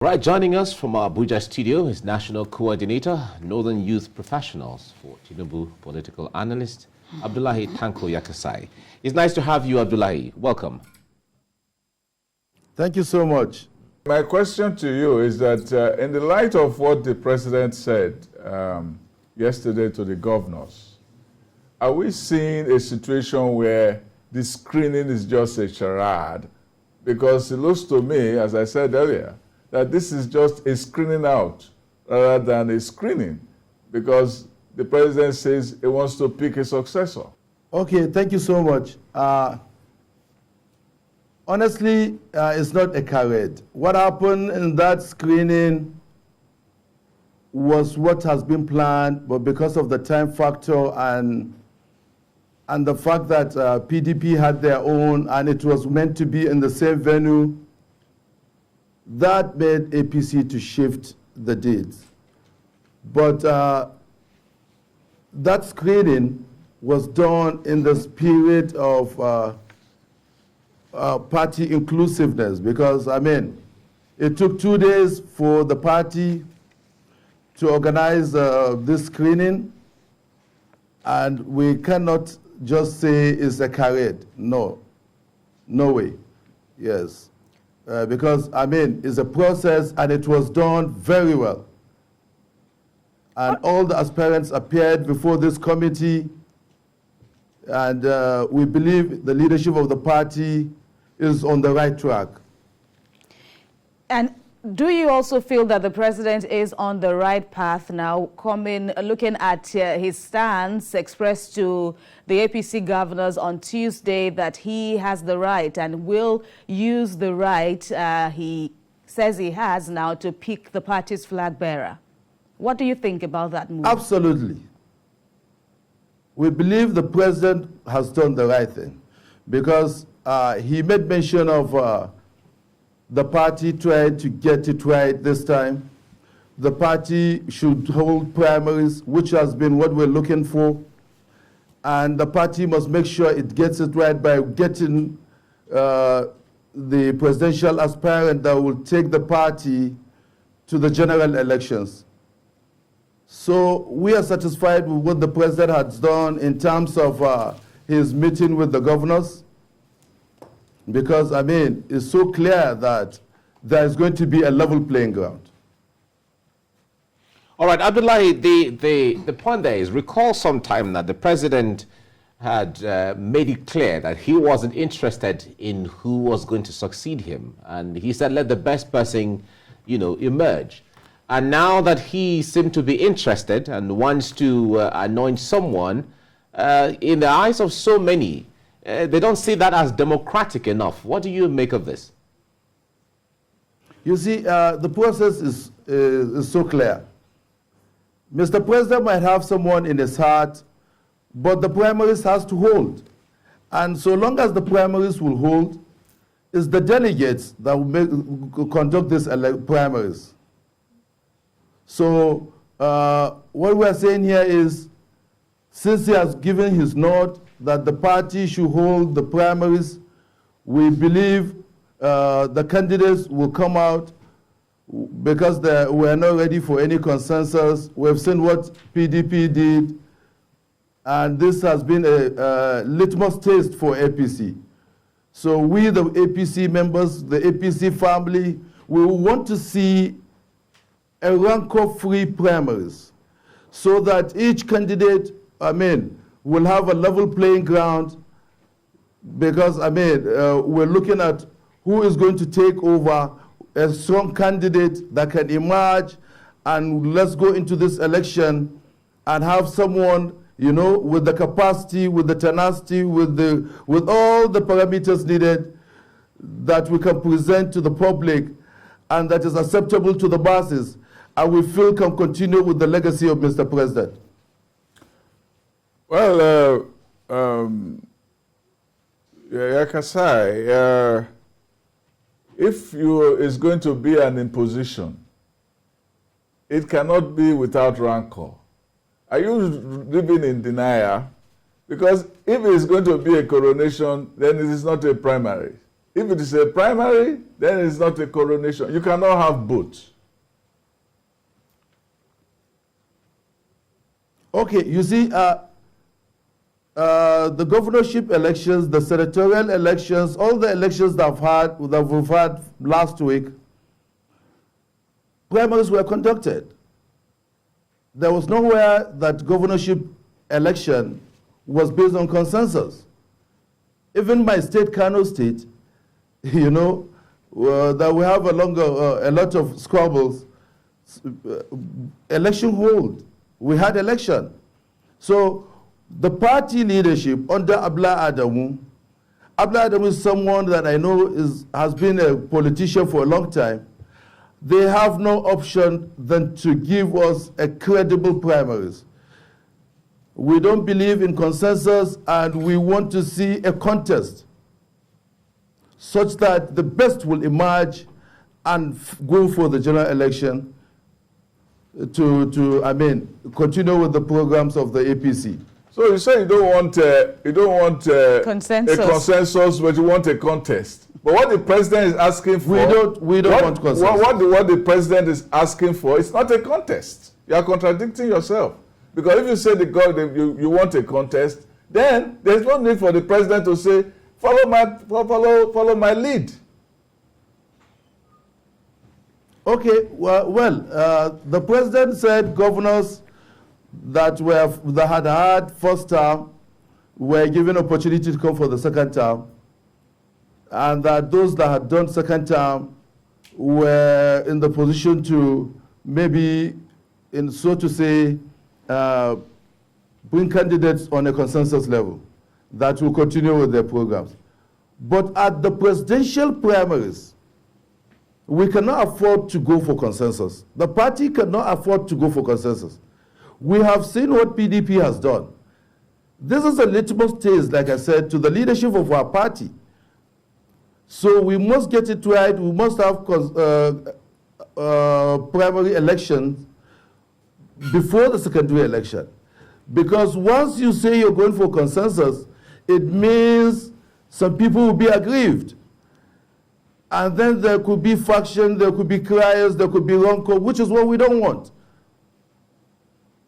Right, joining us from our Abuja studio is National Coordinator, Northern Youth Professionals for Tinubu Political Analyst, Abdullahi Tanko Yakasai. It's nice to have you, Abdullahi. Welcome. Thank you so much. My question to you is that in the light of what the President said yesterday to the governors, are we seeing a situation where the screening is just a charade? Because it looks to me, as I said earlier, that this is just a screening out rather than a screening, because the President says he wants to pick a successor. Okay, thank you so much. Honestly, it's not a charade. What happened in that screening was what has been planned, but because of the time factor and the fact that PDP had their own and it was meant to be in the same venue, that made APC to shift the dates. But that screening was done in the spirit of party inclusiveness, because, I mean, it took 2 days for the party to organize this screening, and we cannot just say it's a charade. No, no way. Yes. Because, I mean, it's a process and it was done very well. And all the aspirants appeared before this committee, and we believe the leadership of the party is on the right track. And do you also feel that the President is on the right path now, looking at his stance expressed to the APC governors on Tuesday, that he has the right and will use the right he says he has now to pick the party's flag bearer? What do you think about that move? Absolutely. We believe the President has done the right thing, because he made mention of the party tried to get it right this time. The party should hold primaries, which has been what we're looking for. And the party must make sure it gets it right by getting the presidential aspirant that will take the party to the general elections. So we are satisfied with what the President has done in terms of his meeting with the governors, because, I mean, it's so clear that there is going to be a level playing ground. All right, Abdullahi, the point there is, recall sometime that the President had made it clear that he wasn't interested in who was going to succeed him. And he said, let the best person, emerge. And now that he seemed to be interested and wants to anoint someone, in the eyes of so many, they don't see that as democratic enough. What do you make of this? You see, the process is so clear. Mr. President might have someone in his heart, but the primaries has to hold. And so long as the primaries will hold, it's the delegates that will conduct these primaries. So what we are saying here is, since he has given his nod that the party should hold the primaries, we believe the candidates will come out, because we are not ready for any consensus. We've seen what PDP did, and this has been a litmus test for APC. So we, the APC members, the APC family, we want to see a rancor-free primaries, so that each candidate, will have a level playing ground, because, we're looking at who is going to take over, a strong candidate that can emerge, and let's go into this election and have someone, with the capacity, with the tenacity, with all the parameters needed that we can present to the public and that is acceptable to the masses, and we feel can continue with the legacy of Mr. President. Well, Yakasai, if is going to be an imposition, it cannot be without rancor. Are you living in denial? Because if it is going to be a coronation, then it is not a primary. If it is a primary, then it's not a coronation. You cannot have both. Okay, you see, the governorship elections, the senatorial elections, all the elections that we've had last week, primaries were conducted. There was nowhere that governorship election was based on consensus. Even my state, Kano State, you know, that we have a lot of squabbles. Election hold. We had election. So the party leadership under Abla Adamu is someone that I know has been a politician for a long time. They have no option than to give us a credible primaries. We don't believe in consensus, and we want to see a contest such that the best will emerge and go for the general election to continue with the programs of the APC. So you say you don't want Consensus. a consensus, but you want a contest. But what the president is asking for, we don't want consensus. What the president is asking for is not a contest. You are contradicting yourself. Because if you say you want a contest, then there's no need for the president to say, follow my lead. Okay, the president said governors that had had first term were given opportunity to come for the second term, and that those that had done second term were in the position to maybe, so to say, bring candidates on a consensus level that will continue with their programs. But at the presidential primaries, we cannot afford to go for consensus. The party cannot afford to go for consensus. We have seen what PDP has done. This is a litmus test, like I said, to the leadership of our party. So we must get it right. We must have primary elections before the secondary election. Because once you say you're going for consensus, it means some people will be aggrieved. And then there could be faction, there could be cries, there could be rancor, which is what we don't want.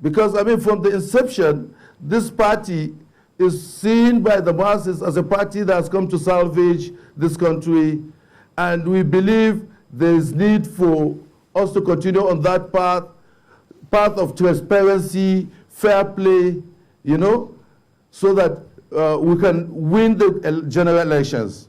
Because, from the inception, this party is seen by the masses as a party that has come to salvage this country. And we believe there is need for us to continue on that path of transparency, fair play, so that we can win the general elections.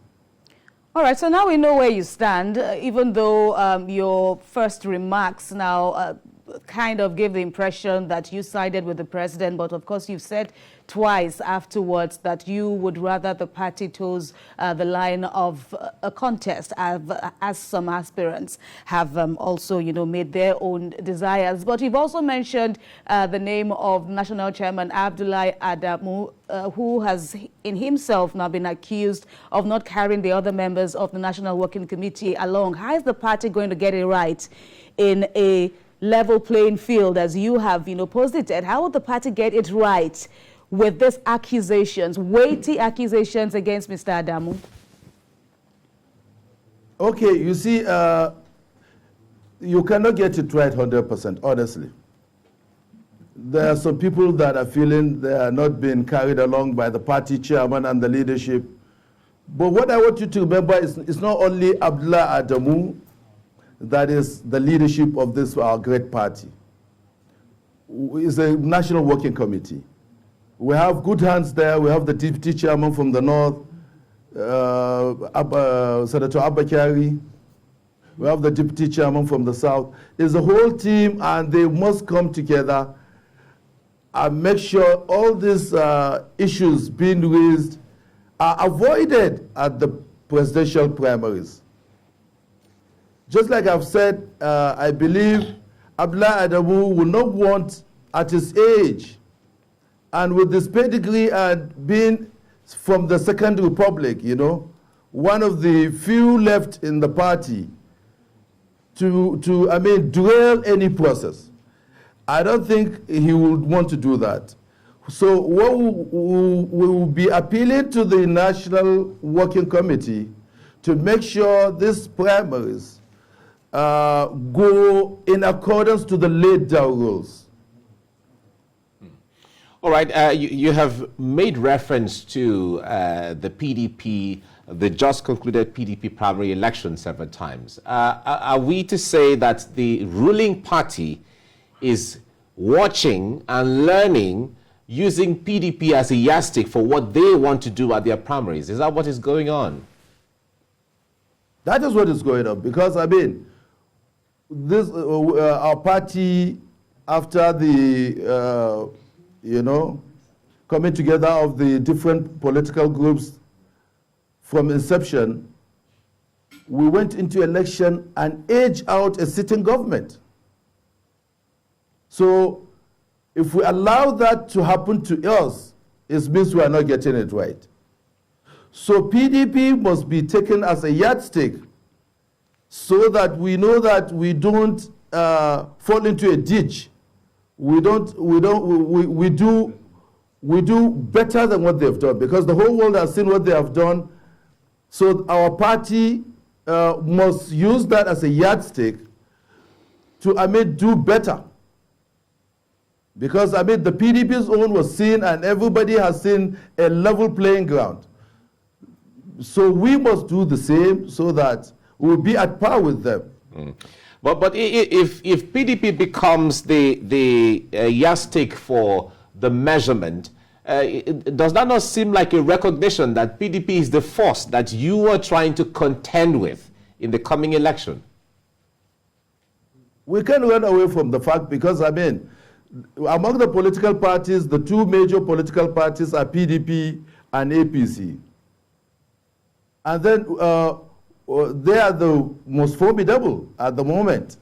All right, so now we know where you stand, even though your first remarks now kind of gave the impression that you sided with the president, but of course you've said twice afterwards that you would rather the party toes the line of a contest, as some aspirants have also, made their own desires. But you've also mentioned the name of National Chairman Abdullahi Adamu, who has in himself now been accused of not carrying the other members of the National Working Committee along. How is the party going to get it right in a level playing field, as you have, posited? How will the party get it right with these accusations, weighty accusations against Mr. Adamu? Okay, you see, you cannot get it right 100%, honestly. There are some people that are feeling they are not being carried along by the party chairman and the leadership. But what I want you to remember is it's not only Abdullah Adamu that is the leadership of this our great party. It's a National Working Committee. We have good hands there. We have the deputy chairman from the north, Senator Abba Kyari. We have the deputy chairman from the south. It's a whole team, and they must come together and make sure all these issues being raised are avoided at the presidential primaries. Just like I've said, I believe Abdullah Adamu will not want, at his age, and with this pedigree and being from the Second Republic, one of the few left in the party, to derail any process. I don't think he would want to do that. So what we will be appealing to the National Working Committee to make sure these primaries go in accordance to the laid down rules. All right, you have made reference to the PDP, the just concluded PDP primary election several times. Are we to say that the ruling party is watching and learning using PDP as a yardstick for what they want to do at their primaries? Is that what is going on? That is what is going on, because I mean, this our party, after the coming together of the different political groups from inception, we went into election and edged out a sitting government. So if we allow that to happen to us, it means we are not getting it right. So PDP must be taken as a yardstick so that we know that we don't fall into a ditch. We do better than what they've done, because the whole world has seen what they have done. So our party must use that as a yardstick to, do better. Because, the PDP's own was seen, and everybody has seen a level playing ground. So we must do the same so that we'll be at par with them. Mm. But if PDP becomes the yardstick for the measurement, does that not seem like a recognition that PDP is the force that you are trying to contend with in the coming election? We can't run away from the fact, because, among the political parties, the two major political parties are PDP and APC. And then they are the most formidable at the moment.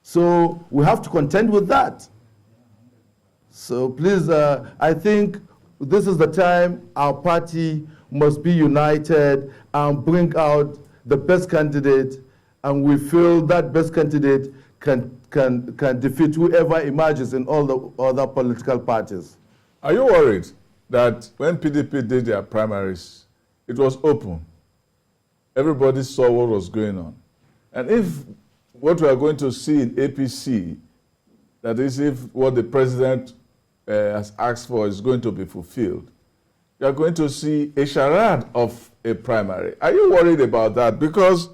So we have to contend with that. So please, I think this is the time our party must be united and bring out the best candidate, and we feel that best candidate can defeat whoever emerges in all the other political parties. Are you worried that when PDP did their primaries, it was open? Everybody saw what was going on. And if what we are going to see in APC, that is, if what the president has asked for is going to be fulfilled, you are going to see a charade of a primary. Are you worried about that? Because,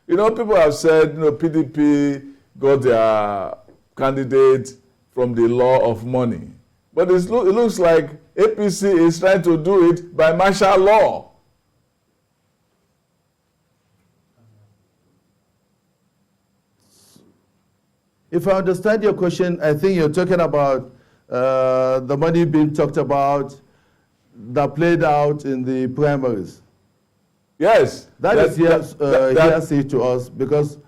people have said, PDP got their candidate from the law of money. But it looks like APC is trying to do it by martial law. If I understand your question, I think you're talking about the money being talked about that played out in the primaries. Yes. That is hearsay to us, because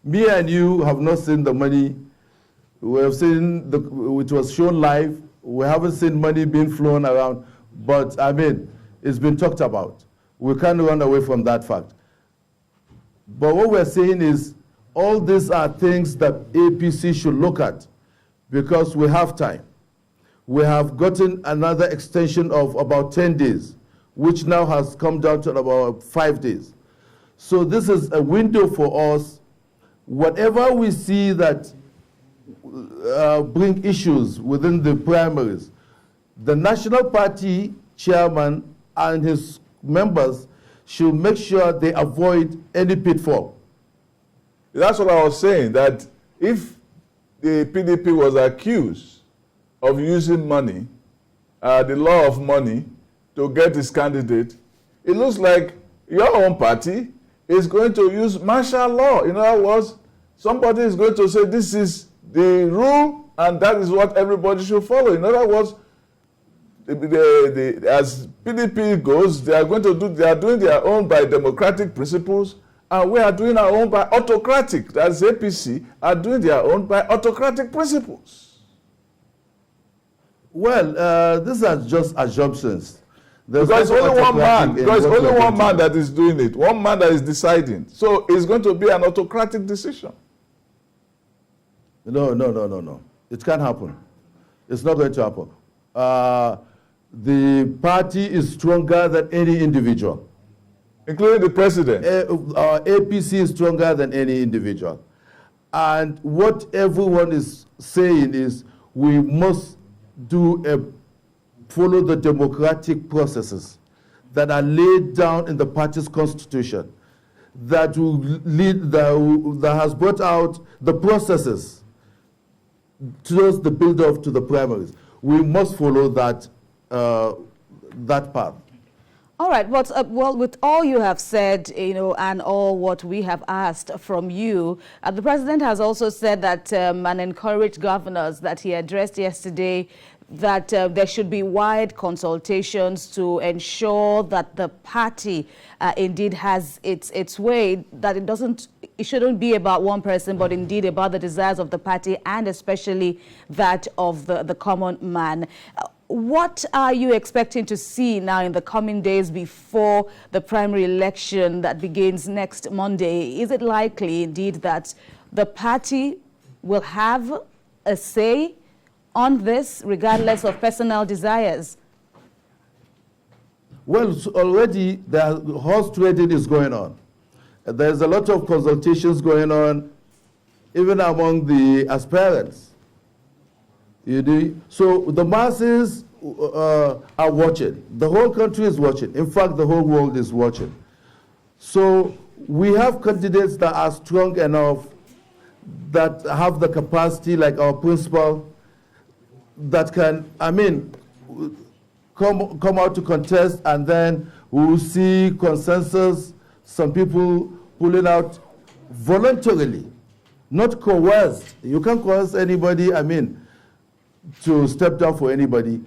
me and you have not seen the money. We have seen which was shown live. We haven't seen money being flown around, but it's been talked about. We can't run away from that fact. But what we're saying is, all these are things that APC should look at, because we have time. We have gotten another extension of about 10 days, which now has come down to about 5 days. So this is a window for us. Whatever we see that bring issues within the primaries, the National Party chairman and his members should make sure they avoid any pitfall. That's what I was saying, that if the PDP was accused of using money, the law of money, to get its candidate, it looks like your own party is going to use martial law. In other words, somebody is going to say this is the rule and that is what everybody should follow. In other words, as PDP goes, they are doing their own by democratic principles, and we are doing our own by autocratic. As APC are doing their own by autocratic principles. Well, these are just assumptions. Because only one man. Because only one man that is doing it. One man that is deciding. So it's going to be an autocratic decision. No. It can't happen. It's not going to happen. The party is stronger than any individual. Including the president. Our APC is stronger than any individual. And what everyone is saying is we must follow the democratic processes that are laid down in the party's constitution that will lead, that has brought out the processes towards the build-up to the primaries. We must follow that, that path. All right, but well, with all you have said, and all what we have asked from you, the president has also said that and encouraged governors that he addressed yesterday that there should be wide consultations to ensure that the party indeed has its way, that it shouldn't be about one person, but indeed about the desires of the party and especially that of the common man. What are you expecting to see now in the coming days before the primary election that begins next Monday? Is it likely indeed that the party will have a say on this regardless of personal desires? Well, already the horse trading is going on. There's a lot of consultations going on even among the aspirants. So the masses are watching. The whole country is watching. In fact, the whole world is watching. So we have candidates that are strong enough, that have the capacity, like our principal, that can, come out to contest, and then we will see consensus, some people pulling out voluntarily, not coerced. You can't coerce anybody, to step down for anybody.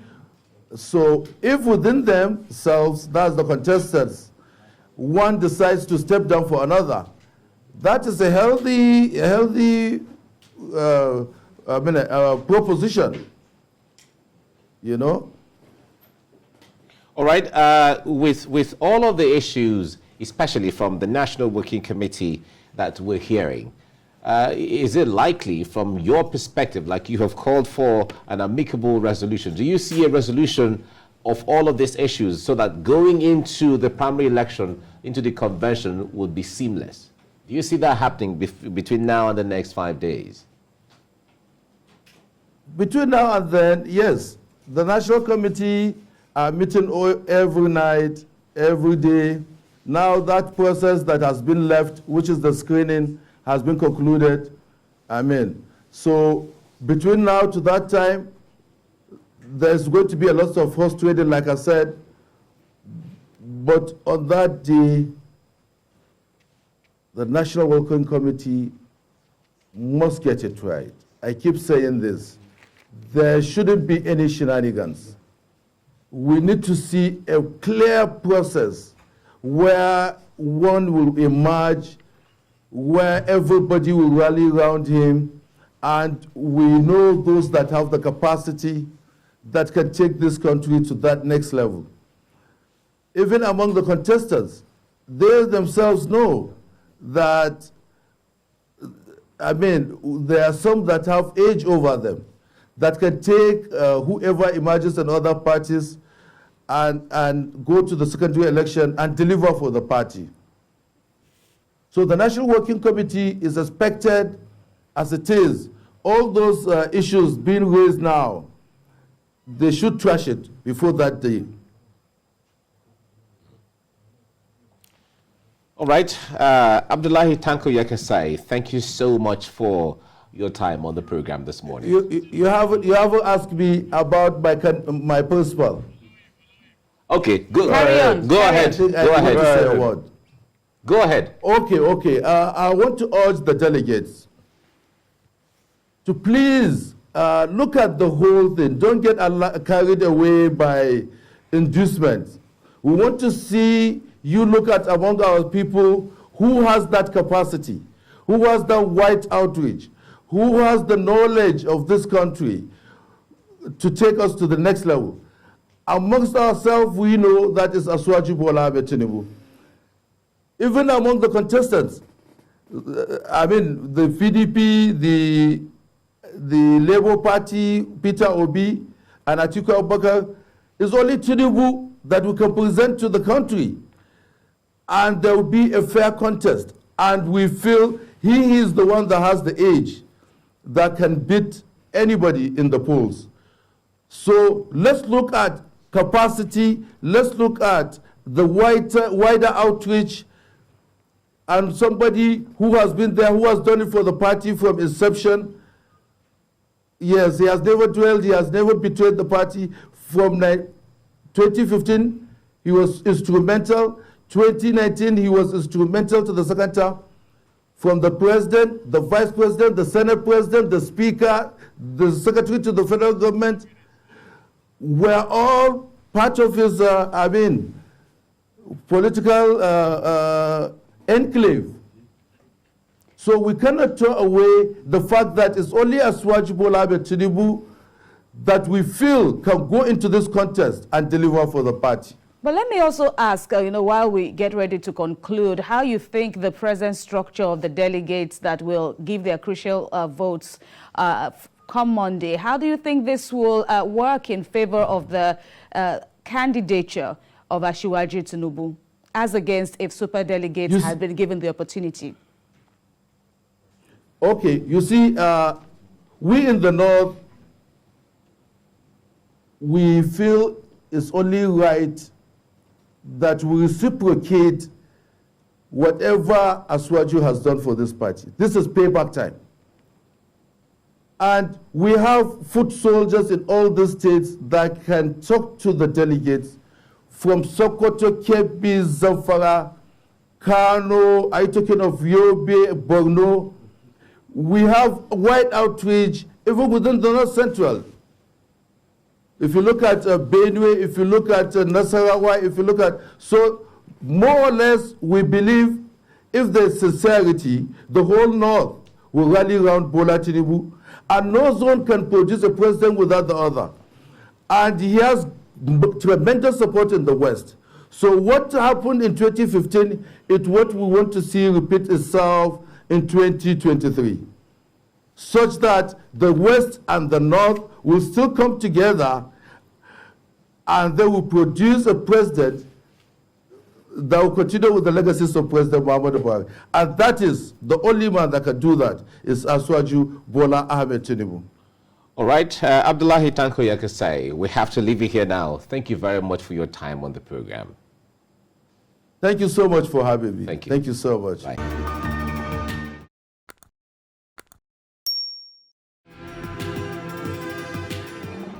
So if within themselves, that's the contestants, one decides to step down for another, that is a healthy proposition, All right, with all of the issues, especially from the National Working Committee that we're hearing, is it likely, from your perspective, like you have called for an amicable resolution, do you see a resolution of all of these issues so that going into the primary election, into the convention, would be seamless? Do you see that happening between now and the next 5 days? Between now and then, yes. The National Committee are meeting every night, every day. Now that process that has been left, which is the screening, has been concluded. So between now to that time, there's going to be a lot of horse trading, like I said. But on that day, the National Working Committee must get it right. I keep saying this. There shouldn't be any shenanigans. We need to see a clear process where one will emerge, where everybody will rally around him, and we know those that have the capacity that can take this country to that next level. Even among the contestants, they themselves know that, there are some that have age over them, that can take whoever emerges in other parties and go to the secondary election and deliver for the party. So the National Working Committee is expected, as it is, all those issues being raised now, they should trash it before that day. All right, Abdullahi Tanko Yakasai, thank you so much for your time on the program this morning. You haven't asked me about my principal. Okay, go Carry go on. ahead. Go ahead. Say a word. Go ahead. Okay. I want to urge the delegates to please look at the whole thing. Don't get carried away by inducements. We want to see you look at among our people who has that capacity, who has that white outreach, who has the knowledge of this country to take us to the next level. Amongst ourselves, we know that is Asuwaju Bola Ahmed Tinubu. Even among the contestants, the PDP, the Labour Party, Peter Obi, and Atiku Abubakar, is only Tinubu that we can present to the country. and there will be a fair contest. And we feel he is the one that has the edge that can beat anybody in the polls. So let's look at capacity, let's look at the wider outreach, and somebody who has been there, who has done it for the party from inception. Yes, he has never dwelled, he has never betrayed the party. From 2015, he was instrumental. 2019, he was instrumental to the second term. From the president, the vice president, the senate president, the speaker, the secretary to the federal government, were all part of his, political enclave. So we cannot throw away the fact that it's only Asiwaju Bola Ahmed Tinubu that we feel can go into this contest and deliver for the party. But let me also ask, while we get ready to conclude, how you think the present structure of the delegates that will give their crucial votes come Monday, how do you think this will work in favor of the candidature of Asiwaju Tinubu, as against if superdelegates had been given the opportunity? Okay, you see, we in the North, we feel it's only right that we reciprocate whatever Asiwaju has done for this party. This is payback time. And we have foot soldiers in all the states that can talk to the delegates from Sokoto, Kebbi, Zamfara, Kano, I'm talking of Yobe, Borno. We have wide outreach even within the North Central. If you look at Benue, if you look at Nasarawa, if you look at, so more or less we believe if there's sincerity, the whole North will rally around Bola Tinubu, and no zone can produce a president without the other. And he has tremendous support in the West. So what happened in 2015 is what we want to see repeat itself in 2023, such that the West and the North will still come together and they will produce a president that will continue with the legacies of President Muhammadu Buhari. And that is the only man that can do that is Asiwaju Bola Ahmed Tinubu. All right, Abdullahi Tanko Yakasai, we have to leave you here now. Thank you very much for your time on the program. Thank you so much for having me. Thank you. Thank you so much. Bye.